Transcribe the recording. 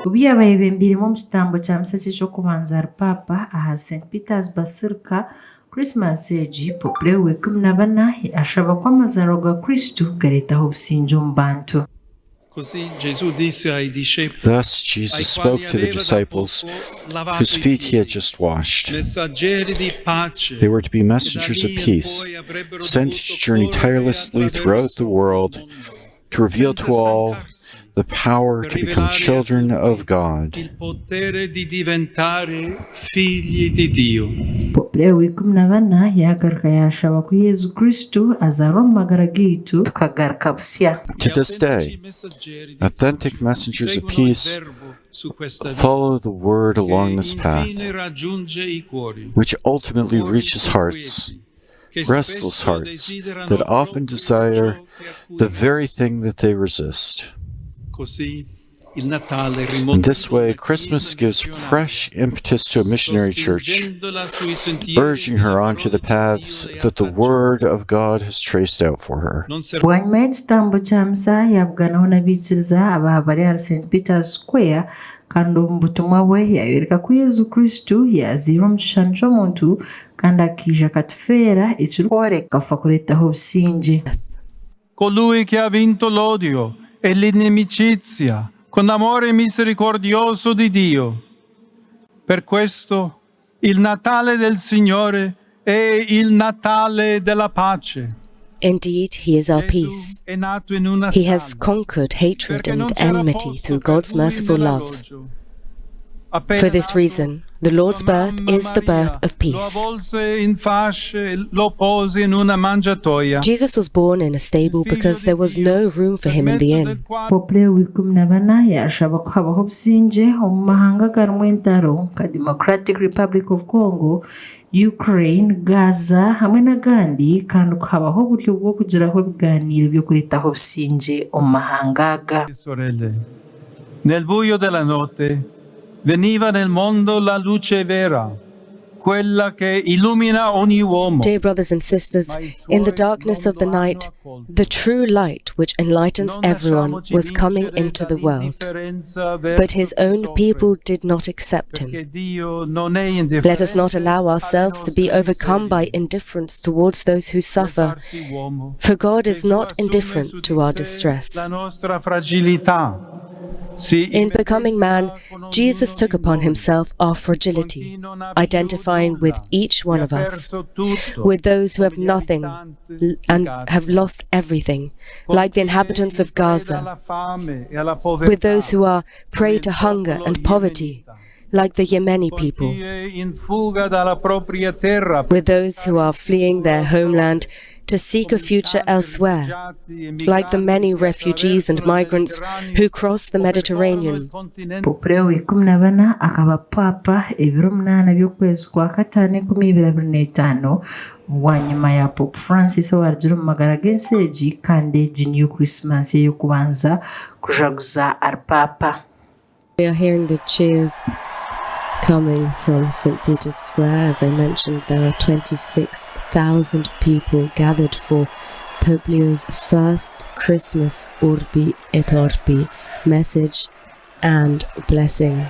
ubu yabaye bembirimo mu kitambo kya misa ky'okubanza ari papa aha St Peter's Basilica Christmas egi Pope Leo wa 14 ashaba ko amazaro ga Kristu garetaho obusingye omu bantu. Thus Jesus spoke to the disciples whose feet he had just washed. They were to be messengers of peace, sent to journey tirelessly throughout the world to reveal to all the power to become children of God. Pope Leo wa 14 yagaruka yashaba ko Yesu Kristu azarwa mu magara gaitu tukagaruka busya. To this day, authentic messengers of peace follow the word along this path, which ultimately reaches hearts, restless hearts that often desire the very thing that they resist. In this way, Christmas gives fresh impetus to a missionary church, urging her onto the paths that the Word of God has traced out for her. Bwanyuma y'ekitambo kya misa yavuganaho n'abiikiriza abaha bari aha St Peter's Square kandi omu butumwa bwe yayoreka ko Yesu Kristu yaziire omu kishushani ky'omuntu kandi akiija katufeera ekirikworeka kafa kuretaho obusingye. Colui che ha vinto l'odio e l'inimicizia con amore misericordioso di Dio. Per questo il Natale del Signore è il Natale della pace. Indeed, He is our peace. He has conquered hatred and enmity through God's merciful love. For this reason, the Lord's birth is the birth of peace. Jesus was born in a stable because there was no room for him in the inn. Pope Leo wa 14 yashaba ko habaho obusingye omu mahanga garimu entaro nka Democratic Republic of Congo, Ukraine, Gaza hamwe n'agandi kandi kuhabaho uburyo bwo kugiraho ibiganiro byo kuretaho obusingye omu mahanga aga. Nel buio della notte veniva nel mondo la luce vera, quella che illumina ogni uomo. Dear brothers and sisters, in the darkness of the night, the true light which enlightens everyone was coming into the world. But His own people did not accept Him. Let us not allow ourselves to be overcome by indifference towards those who suffer, for God is not indifferent to our distress. In becoming man, Jesus took upon Himself our fragility, identifying with each one of us, with those who have nothing and have lost everything, like the inhabitants of Gaza, with those who are prey to hunger and poverty, like the Yemeni people, with those who are fleeing their homeland to seek a future elsewhere, like the many refugees and migrants who cross the Mediterranean. Pope Leo wa 14 akaba papa ebiro 8 by'okwezi kwa Katano 2025 wanyuma ya Pope Francis owarugire mu magara g'ensi egi kandi egi niyo Christmas y'okubanza kujaguza ari papa. We are hearing the cheers coming from St. Peter's Square. As I mentioned, there are 26,000 people gathered for Pope Leo's first Christmas Urbi et Orbi message and blessing.